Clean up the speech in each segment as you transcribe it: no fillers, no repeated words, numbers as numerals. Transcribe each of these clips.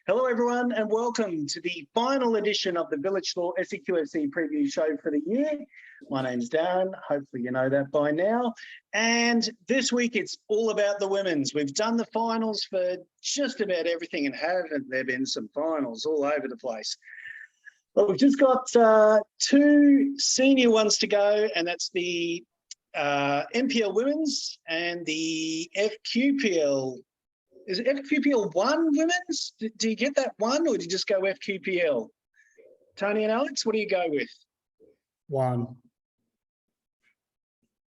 Hello, everyone, and welcome to the final edition of the Village Law SEQFC preview show for the year. My name's Darren. Hopefully you know that by now. And this week it's all about the women's. We've done the finals for just about everything, and haven't there been some finals all over the place. But we've just got two senior ones to go, and that's the MPL Women's and the FQPL. Is it FQPL 1 women's? Do you get that one, or do you just go FQPL? Tony and Alex, what do you go with? 1.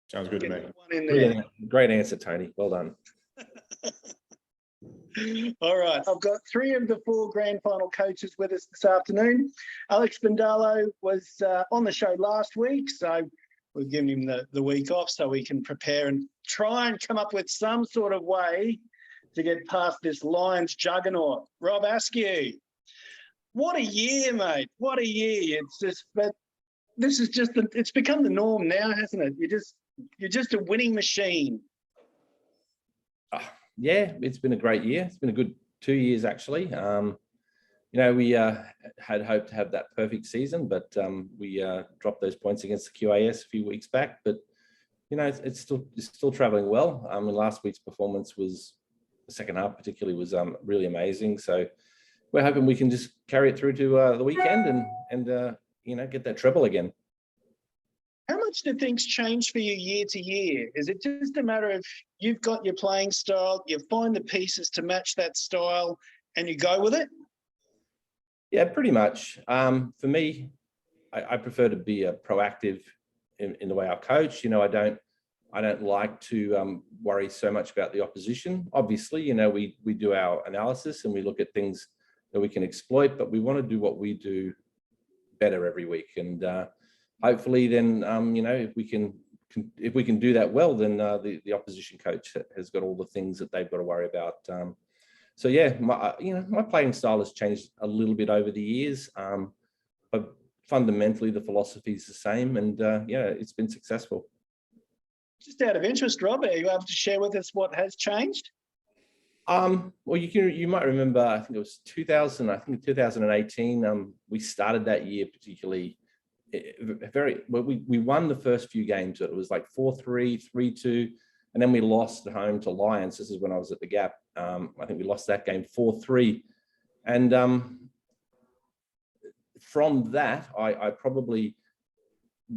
Sounds good to me. One in there. Great answer, Tony. Well done. All right. I've got 3 of the 4 grand final coaches with us this afternoon. Alex Bindalo was on the show last week, so we've given him the week off so we can prepare and try and come up with some sort of way to get past this Lions juggernaut. Rob Askew, what a year, mate. What a year. But this is just, it's become the norm now, hasn't it? You're just a winning machine. Yeah, it's been a great year. It's been a good 2 years, actually. We had hoped to have that perfect season, but we dropped those points against the QAS a few weeks back. But, it's still traveling well. Last week's performance was, the second half particularly, was really amazing. So we're hoping we can just carry it through to the weekend and get that treble again. How much do things change for you year to year? Is it just a matter of you've got your playing style, you find the pieces to match that style, and you go with it? Yeah, pretty much. For me, I prefer to be proactive in the way I coach. I don't like to worry so much about the opposition. Obviously, we do our analysis and we look at things that we can exploit, but we want to do what we do better every week. And hopefully then, if we can do that well, then the opposition coach has got all the things that they've got to worry about. So yeah, my playing style has changed a little bit over the years, but fundamentally the philosophy is the same, and it's been successful. Just out of interest, Rob, are you able to share with us what has changed? Well, you might remember, I think it was 2018. We started that year particularly we won the first few games. It was like 4-3, 3-2, and then we lost at home to Lions. This is when I was at the Gap. I think we lost that game 4-3, and from that, I probably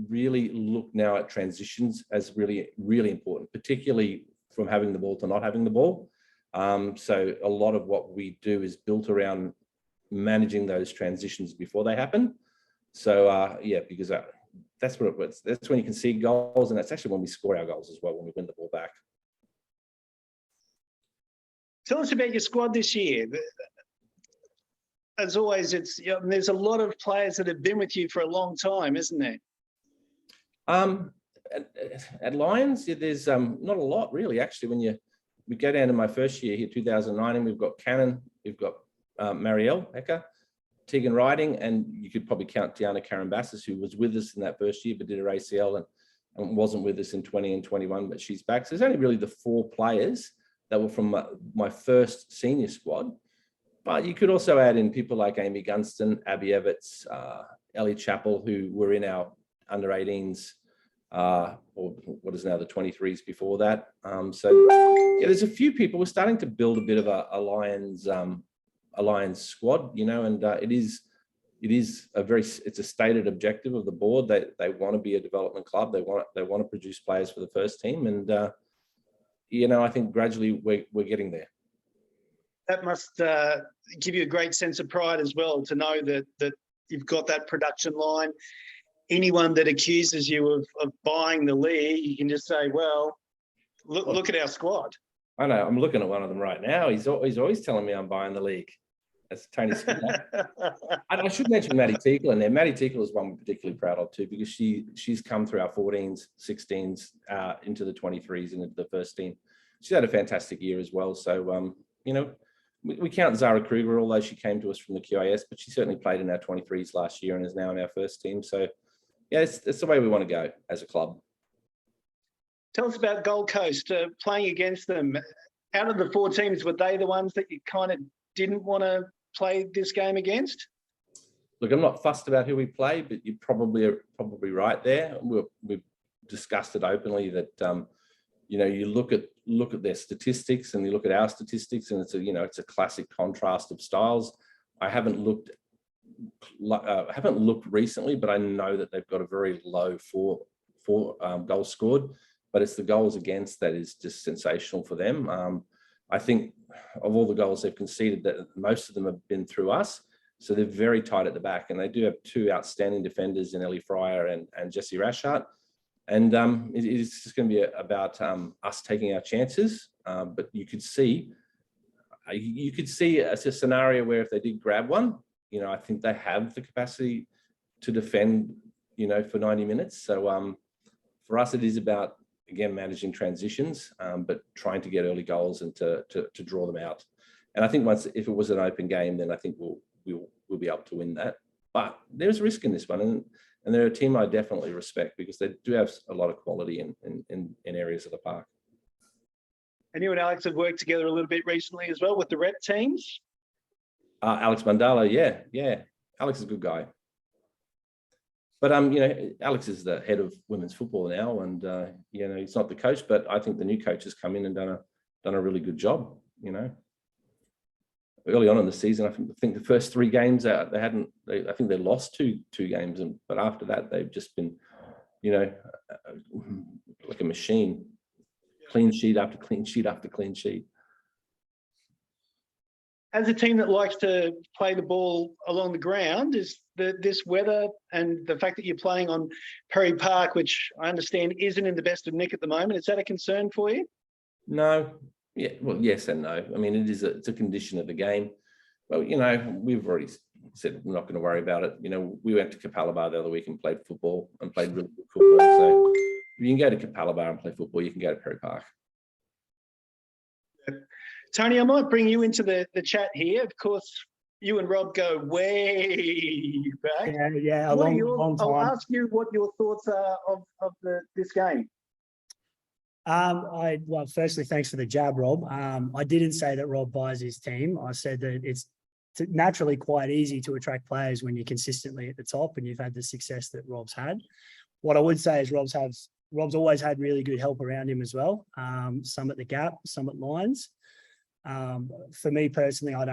really look now at transitions as really, really important, particularly from having the ball to not having the ball. So a lot of what we do is built around managing those transitions before they happen. So because that's what it was. That's when you can see goals, and that's actually when we score our goals as well, when we win the ball back. Tell us about your squad this year. As always, there's a lot of players that have been with you for a long time, isn't there? At Lions, there's not a lot really. Actually, we go down to my first year here, 2019, we've got Cannon, we've got Marielle Hecker, Tegan Riding, and you could probably count Diana Karambassis, who was with us in that first year but did her ACL and wasn't with us in 20 and 21, but she's back. So there's only really the 4 players that were from my first senior squad. But you could also add in people like Amy Gunston, Abby Everts, Ellie Chappell, who were in our under 18s, or what is now the 23s before that. There's a few people. We're starting to build a bit of a Lions squad, and it is it's a stated objective of the board. They want to be a development club. They want to produce players for the first team, and I think gradually we're getting there. That must give you a great sense of pride as well, to know that you've got that production line. Anyone that accuses you of buying the league, you can just say, well, look at our squad. I know. I'm looking at one of them right now. He's always telling me I'm buying the league. That's Tony Skinner. I should mention Maddie Teakle in there. Maddie Teakle is one we're particularly proud of too, because she's come through our 14s, 16s, into the 23s and into the first team. She's had a fantastic year as well. So, we count Zara Kruger, although she came to us from the QAS, but she certainly played in our 23s last year and is now in our first team. So, yeah, it's the way we want to go as a club. Tell us about Gold Coast, playing against them. Out of the 4 teams, were they the ones that you kind of didn't want to play this game against? Look, I'm not fussed about who we play, but you probably are right there. We've discussed it openly that you look at their statistics and you look at our statistics, and it's a classic contrast of styles. I haven't looked recently, but I know that they've got a very low for goals scored, but it's the goals against that is just sensational for them. I think of all the goals they've conceded, that most of them have been through us. So they're very tight at the back, and they do have two outstanding defenders in Ellie Fryer and Jesse Rashart. And it's just going to be about us taking our chances. But you could see a scenario where if they did grab one, I think they have the capacity to defend, for 90 minutes. So for us, it is about, again, managing transitions, but trying to get early goals and to draw them out. And I think if it was an open game, then I think we'll be able to win that. But there's risk in this one, and they're a team I definitely respect because they do have a lot of quality in areas of the park. And you and Alex have worked together a little bit recently as well with the rep teams. Alex Mandala, yeah. Alex is a good guy. But Alex is the head of women's football now, and he's not the coach, but I think the new coach has come in and done a really good job. Early on in the season, I think the first 3 games out, I think they lost two games, but after that they've just been, like a machine, clean sheet after clean sheet after clean sheet. As a team that likes to play the ball along the ground, is this weather and the fact that you're playing on Perry Park, which I understand isn't in the best of nick at the moment, is that a concern for you? No. Yeah, well, yes and no. I mean, it's a condition of the game. Well, we've already said we're not going to worry about it. We went to Capalaba the other week and played football and played really good football. So if you can go to Capalaba and play football, you can go to Perry Park. Tony, I might bring you into the chat here. Of course, you and Rob go way back. Yeah, a long time. I'll ask you what your thoughts are of this game. Well, firstly, thanks for the jab, Rob. I didn't say that Rob buys his team. I said that it's naturally quite easy to attract players when you're consistently at the top and you've had the success that Rob's had. What I would say is Rob's always had really good help around him as well. Some at the gap, some at lines. For me personally, I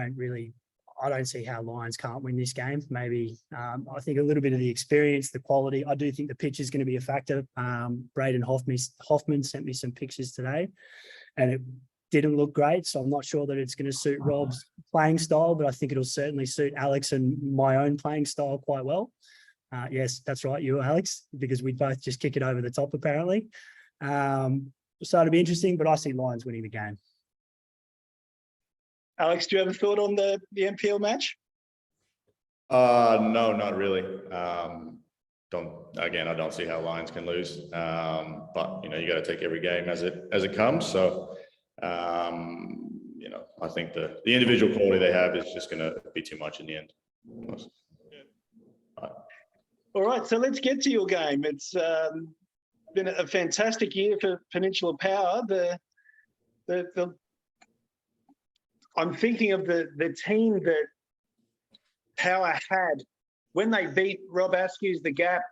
don't see how Lions can't win this game. Maybe I think a little bit of the experience, the quality. I do think the pitch is going to be a factor. Braden Hoffman sent me some pictures today, and it didn't look great. So I'm not sure that it's going to suit Rob's playing style, but I think it'll certainly suit Alex and my own playing style quite well. Yes, that's right, you, Alex, because we both just kick it over the top apparently. So it'll be interesting, but I see Lions winning the game. Alex, do you have a thought on the NPL match? No, not really. I don't see how Lions can lose. But you got to take every game as it comes. So I think the individual quality they have is just going to be too much in the end. All right, so let's get to your game. It's been a fantastic year for Peninsula Power. I'm thinking of the team that Power had when they beat Rob Askew's The Gap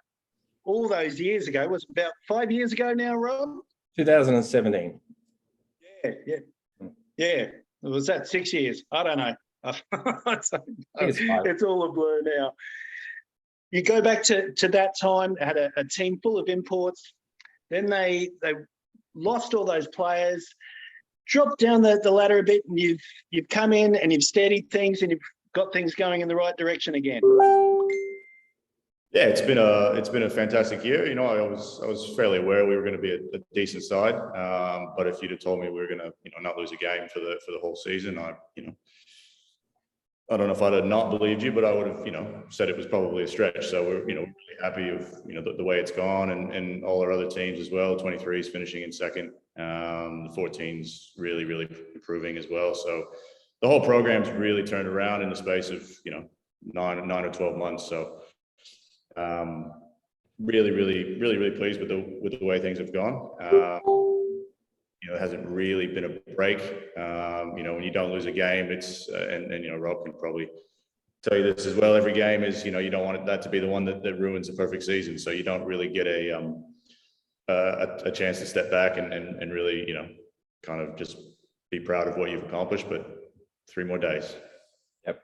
all those years ago. It was about 5 years ago now, Rob? 2017. Yeah. Was that 6 years? I don't know. It's all a blur now. You go back to that time, had a team full of imports. Then they lost all those players, dropped down the ladder a bit, and you've come in and you've steadied things and you've got things going in the right direction again. Yeah, it's been a fantastic year. I was fairly aware we were going to be a decent side, but if you'd have told me we were going to not lose a game for the whole season, I don't know if I'd have not believed you, but I would have said it was probably a stretch. So we're really happy with the way it's gone, and all our other teams as well. 23 is finishing in second. The 14's really improving as well. So the whole program's really turned around in the space of 9 or 12 months. So really pleased with the way things have gone. there hasn't really been a break. When you don't lose a game, it's and Rob can probably tell you this as well. Every game is, you don't want that to be the one that ruins a perfect season. So you don't really get a chance to step back and really, kind of just be proud of what you've accomplished. But 3 more days. Yep.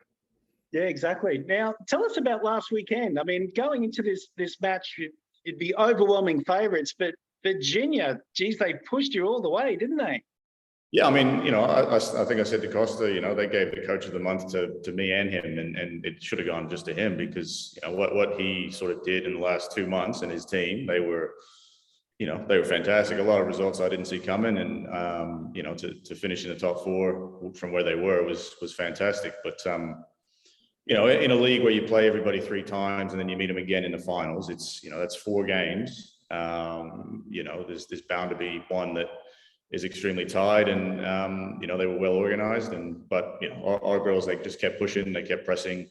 Yeah, exactly. Now, tell us about last weekend. I mean, going into this match, it'd be overwhelming favourites, but Virginia, geez, they pushed you all the way, didn't they? Yeah, I mean, I think I said to Costa, they gave the coach of the month to me and him, and it should have gone just to him because what he sort of did in the last 2 months and his team, they were fantastic. A lot of results I didn't see coming, and to finish in the top 4 from where they were was fantastic. But in a league where you play everybody 3 times and then you meet them again in the finals, it's that's 4 games. There's bound to be one that is extremely tight, and they were well organized, but our girls, they just kept pushing, they kept pressing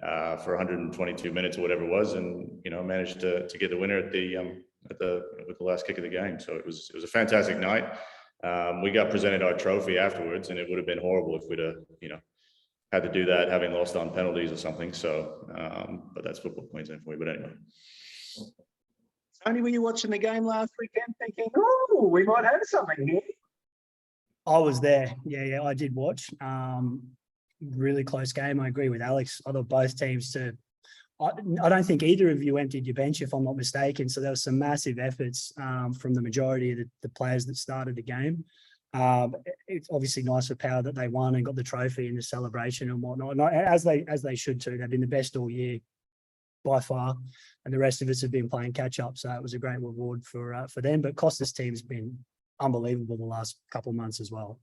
for 122 minutes or whatever it was, and managed to get the winner with the last kick of the game. So it was a fantastic night. We got presented our trophy afterwards, and it would have been horrible if we'd have had to do that having lost on penalties or something. So but that's football Queensland for you. But anyway. Tony, were you watching the game last weekend thinking, oh, we might have something here? I was there. Yeah, I did watch. Really close game. I agree with Alex. I thought both teams I don't think either of you emptied your bench, if I'm not mistaken. So there was some massive efforts from the majority of the players that started the game. It's obviously nice for Power that they won and got the trophy and the celebration and whatnot. And as they should too. They've been the best all year by far, and the rest of us have been playing catch up. So it was a great reward for them. But Costa's team's been unbelievable the last couple of months as well.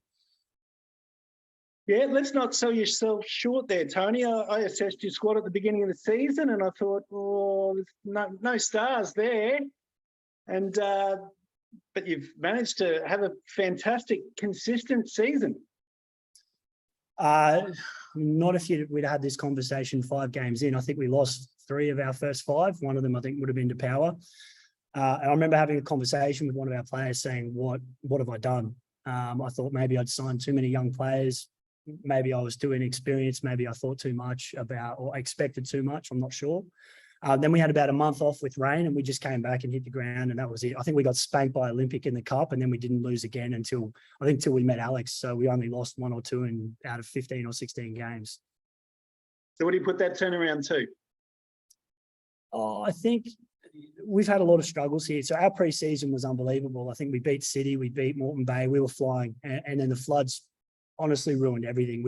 Yeah, let's not sell yourself short there, Tony. I assessed your squad at the beginning of the season, and I thought, oh, there's no stars there. And but you've managed to have a fantastic, consistent season. Not if we'd had this conversation 5 games in. I think we lost 3 of our first 5. One of them, I think, would have been to Power. And I remember having a conversation with one of our players saying, what have I done? I thought maybe I'd signed too many young players. Maybe I was too inexperienced. Maybe I thought too much about or expected too much. I'm not sure. Then we had about a month off with rain, and we just came back and hit the ground, and that was it. I think we got spanked by Olympic in the cup, and then we didn't lose again until we met Alex. So we only lost 1 or 2 out of 15 or 16 games. So what do you put that turnaround to? Oh, I think we've had a lot of struggles here. So our pre-season was unbelievable. I think we beat City, we beat Moreton Bay, we were flying, and then the floods honestly ruined everything.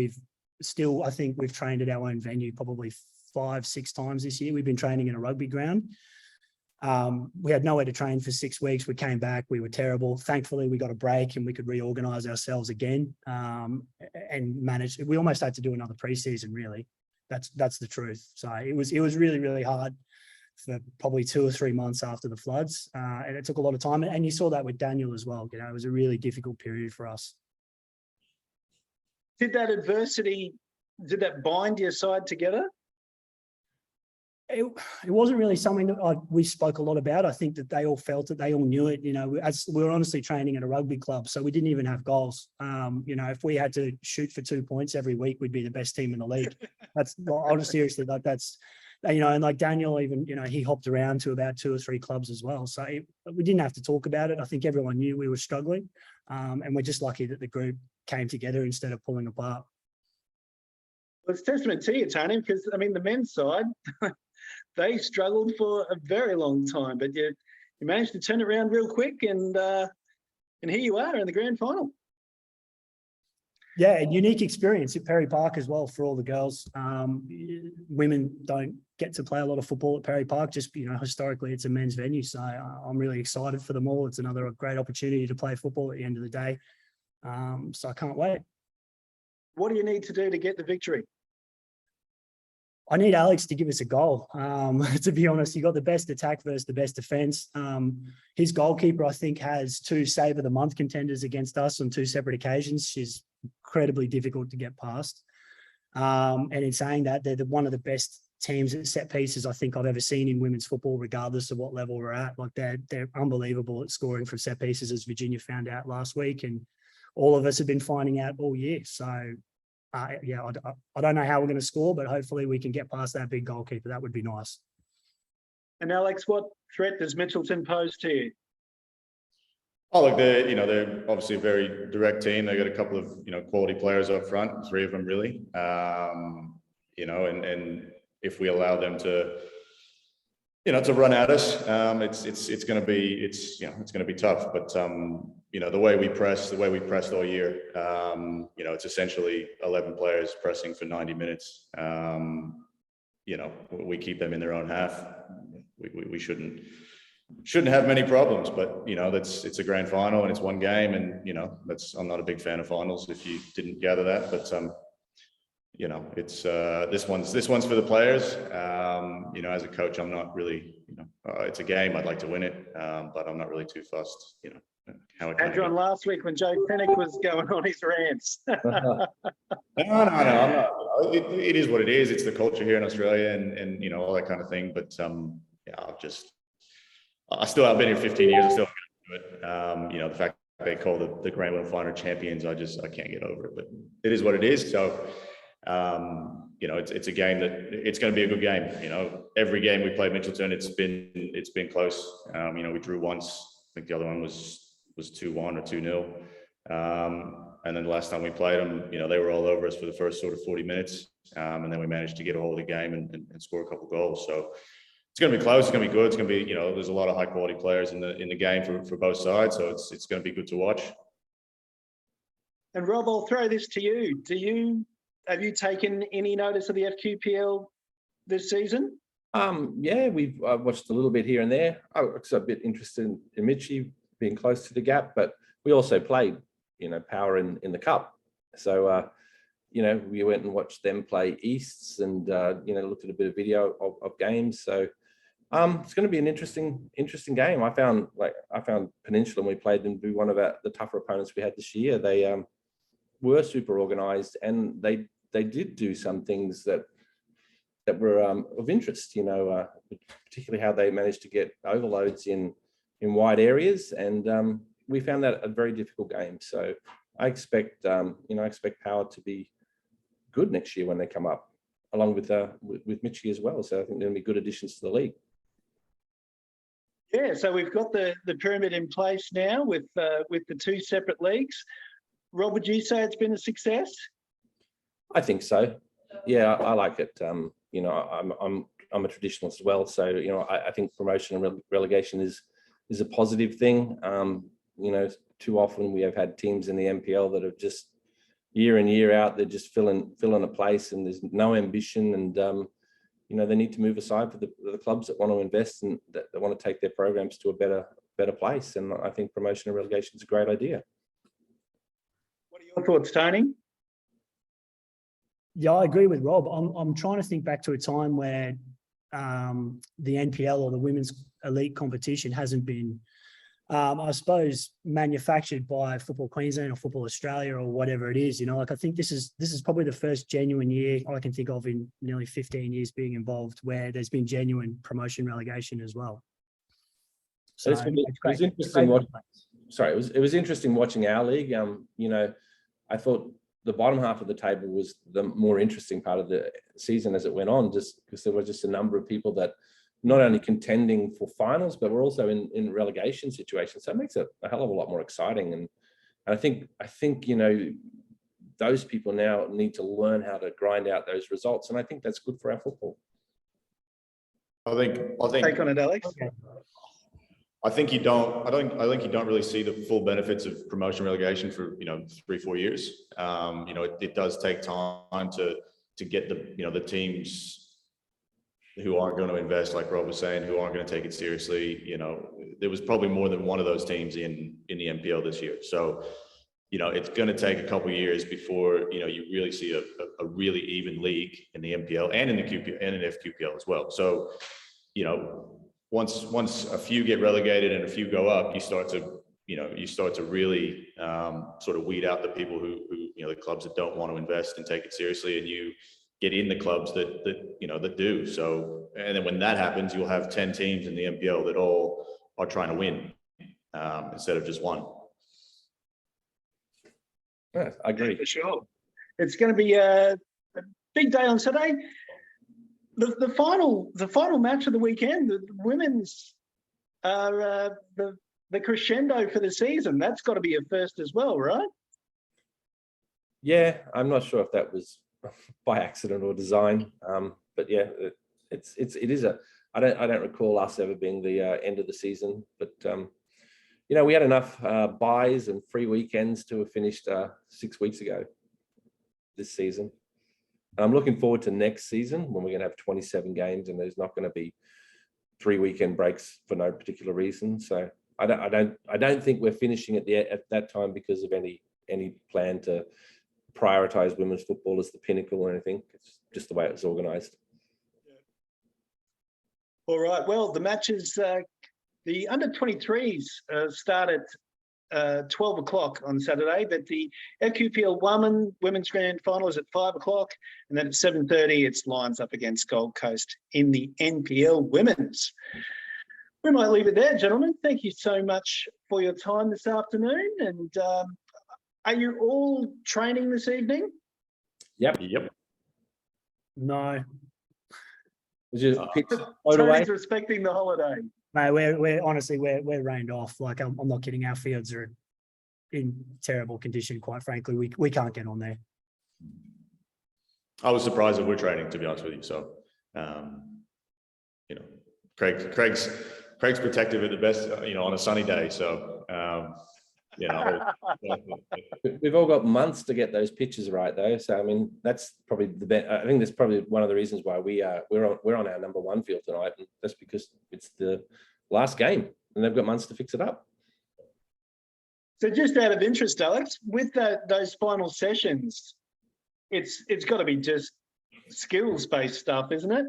I think we've trained at our own venue probably 5-6 times this year. We've been training in a rugby ground. We had nowhere to train for 6 weeks. We came back, we were terrible. Thankfully, we got a break and we could reorganize ourselves again and manage. We almost had to do another pre-season, really. That's the truth. So it was really, really hard for probably 2 or 3 months after the floods. And it took a lot of time. And you saw that with Daniel as well. It was a really difficult period for us. Did that adversity, did that bind your side together? It wasn't really something that we spoke a lot about. I think that they all felt it. They all knew it. As we were honestly training at a rugby club, so we didn't even have goals. If we had to shoot for 2 points every week, we'd be the best team in the league. That's honestly, seriously, and like Daniel, even, he hopped around to about 2 or 3 clubs as well. So we didn't have to talk about it. I think everyone knew we were struggling. And we're just lucky that the group came together instead of pulling apart. Well, it's testament to you, Tony, because, the men's side, they struggled for a very long time, but you managed to turn it around real quick, and here you are in the grand final. Yeah, a unique experience at Perry Park as well for all the girls. Women don't get to play a lot of football at Perry Park. Just, historically, it's a men's venue. So I'm really excited for them all. It's another great opportunity to play football at the end of the day. So I can't wait. What do you need to do to get the victory? I need Alex to give us a goal. To be honest, he got the best attack versus the best defence. His goalkeeper, I think, has 2 Save of the Month contenders against us on 2 separate occasions. She's incredibly difficult to get past. And in saying that, they're one of the best teams at set pieces I think I've ever seen in women's football, regardless of what level we're at. Like they're unbelievable at scoring from set pieces, as Virginia found out last week, and all of us have been finding out all year. So yeah, I don't know how we're going to score, but hopefully we can get past that big goalkeeper. That would be nice. And Alex, what threat does Mitchelton pose to you? Oh, look, they're obviously a very direct team. They got a couple of quality players up front, 3 of them really. And if we allow them to run at us, it's going to be tough. But the way we pressed all year, it's essentially 11 players pressing for 90 minutes. We keep them in their own half. We shouldn't have many problems, but it's a grand final and it's one game, and I'm not a big fan of finals, if you didn't gather that, but it's this one's for the players. As a coach, I'm not really, it's a game, I'd like to win it, but I'm not really too fussed, how it Andrew, on last week when Joe Pinnock was going on his rants. No, I'm not. It is what it is. It's the culture here in Australia, and all that kind of thing. But I've been here 15 years. I still haven't do it. The fact that they call the Grand Final final champions, I can't get over it. But it is what it is. So, it's a game that it's going to be a good game. Every game we played Mitchelton, it's been close. We drew once. I think the other one was 2-1 or 2-0. And then the last time we played them, they were all over us for the first sort of 40 minutes. And then we managed to get a hold of the game and score a couple of goals. So it's going to be close. It's going to be good. It's going to be, there's a lot of high quality players in the game for both sides. So it's going to be good to watch. And Rob, I'll throw this to you. Have you taken any notice of the FQPL this season? Yeah, we've watched a little bit here and there. I was a bit interested in Mitchie being close to the gap, but we also played, Power in the Cup. So, we went and watched them play Easts and, looked at a bit of video of games. So it's going to be an interesting game. I found Peninsula, when we played them, to be one of the tougher opponents we had this year. They were super organised, and they did do some things that were of interest, particularly how they managed to get overloads in wide areas, and we found that a very difficult game. So I expect Power to be good next year when they come up, along with Mitchie as well. So I think they're going to be good additions to the league. Yeah, so we've got the pyramid in place now with the 2 separate leagues. Rob, would you say it's been a success? I think so. Yeah, I like it. I'm a traditionalist as well, so I think promotion and relegation is a positive thing. Too often we have had teams in the NPL that have just year in, year out, they're just filling a place, and there's no ambition, and they need to move aside for the clubs that want to invest and that want to take their programs to a better place. And I think promotion and relegation is a great idea. What are your thoughts, Tony? Yeah, I agree with Rob. I'm trying to think back to a time where the NPL or the women's elite competition hasn't been, I suppose, manufactured by Football Queensland or Football Australia or whatever it is. I think this is probably the first genuine year I can think of in nearly 15 years being involved where there's been genuine promotion relegation as well. So it was interesting watching. Sorry, it was interesting watching our league. I thought the bottom half of the table was the more interesting part of the season as it went on, just because there were just a number of people that not only contending for finals, but were also in relegation situations. So it makes it a hell of a lot more exciting. And I think those people now need to learn how to grind out those results. And I think that's good for our football. I think take on it, Alex. Okay. I think you don't really see the full benefits of promotion relegation for 3-4 years. It does take time to get the teams who aren't going to invest, like Rob was saying, who aren't going to take it seriously. There was probably more than one of those teams in the NPL this year. So it's going to take a couple of years before you really see a really even league in the NPL and in the QPL and in FQPL as well. So once a few get relegated and a few go up, you start to really sort of weed out the people who the clubs that don't want to invest and take it seriously, and you get in the clubs that do. So, and then when that happens, you'll have 10 teams in the NPL that all are trying to win instead of just one. Yeah, I agree. For sure. It's going to be a big day on Saturday. The final match of the weekend, the women's are the crescendo for the season. That's got to be a first as well, right? Yeah, I'm not sure if that was by accident or design, but yeah, it is a. I don't recall us ever being the end of the season, but we had enough buys and free weekends to have finished 6 weeks ago this season. And I'm looking forward to next season when we're going to have 27 games and there's not going to be 3 weekend breaks for no particular reason. So I don't think we're finishing at that time because of any plan to prioritize women's football as the pinnacle or anything. It's just the way it was organised. All right. Well, the matches, the under-23s start at 12 o'clock on Saturday, but the SEQFC women's grand final is at 5 o'clock, and then at 7:30 it's Lions up against Gold Coast in the NPL women's. We might leave it there, gentlemen. Thank you so much for your time this afternoon. And are you all training this evening? Yep. No, Tony's respecting the holiday. mate, we're honestly we're rained off. Like I'm not kidding. Our fields are in terrible condition. Quite frankly, we can't get on there. I was surprised that we're training, to be honest with you. So, Craig's protective at the best, on a sunny day. So, we've all got months to get those pitches right, though. So, I mean, that's probably the best. I think that's probably one of the reasons why we're on our number one field tonight, and that's because it's the last game, and they've got months to fix it up. So, just out of interest, Alex, with those final sessions, it's got to be just skills-based stuff, isn't it?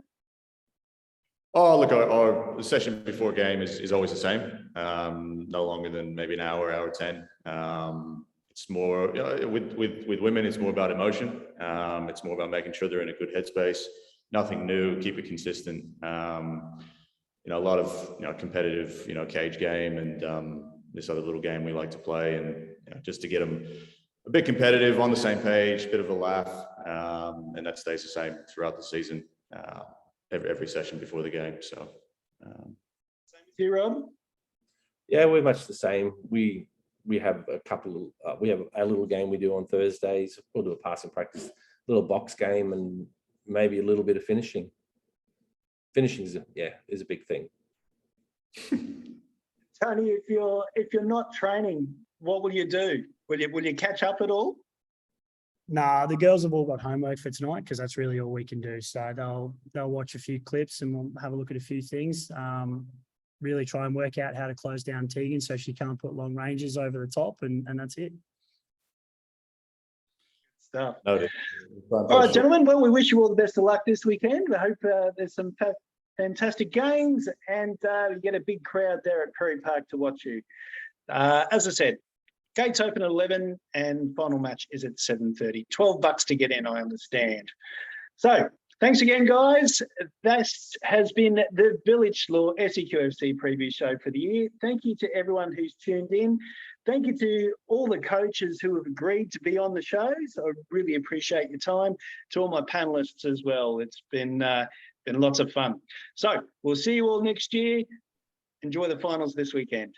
Oh, look, our session before game is always the same. No longer than maybe an hour 10. It's more with women. It's more about emotion. It's more about making sure they're in a good headspace. Nothing new. Keep it consistent. A lot of competitive cage game and this other little game we like to play, and just to get them a bit competitive, on the same page, bit of a laugh, and that stays the same throughout the season. Every session before the game. So, same with you, Rob? Yeah, we're much the same. We have a couple. We have a little game we do on Thursdays. We'll do a passing practice, little box game, and maybe a little bit of finishing. Finishing is a big thing. Tony, if you're not training, what will you do? Will you catch up at all? Nah, the girls have all got homework for tonight because that's really all we can do. So they'll watch a few clips and we'll have a look at a few things. Really try and work out how to close down Tegan so she can't put long ranges over the top, and that's it. Stuff. Noted. All right, gentlemen. Well, we wish you all the best of luck this weekend. I hope there's some fantastic games and you get a big crowd there at Perry Park to watch you. As I said, gates open at 11 and final match is at 7:30. $12 to get in, I understand. So thanks again, guys. This has been the Village Law SEQFC preview show for the year. Thank you to everyone who's tuned in. Thank you to all the coaches who have agreed to be on the show. So I really appreciate your time. To all my panelists as well. It's been lots of fun. So we'll see you all next year. Enjoy the finals this weekend.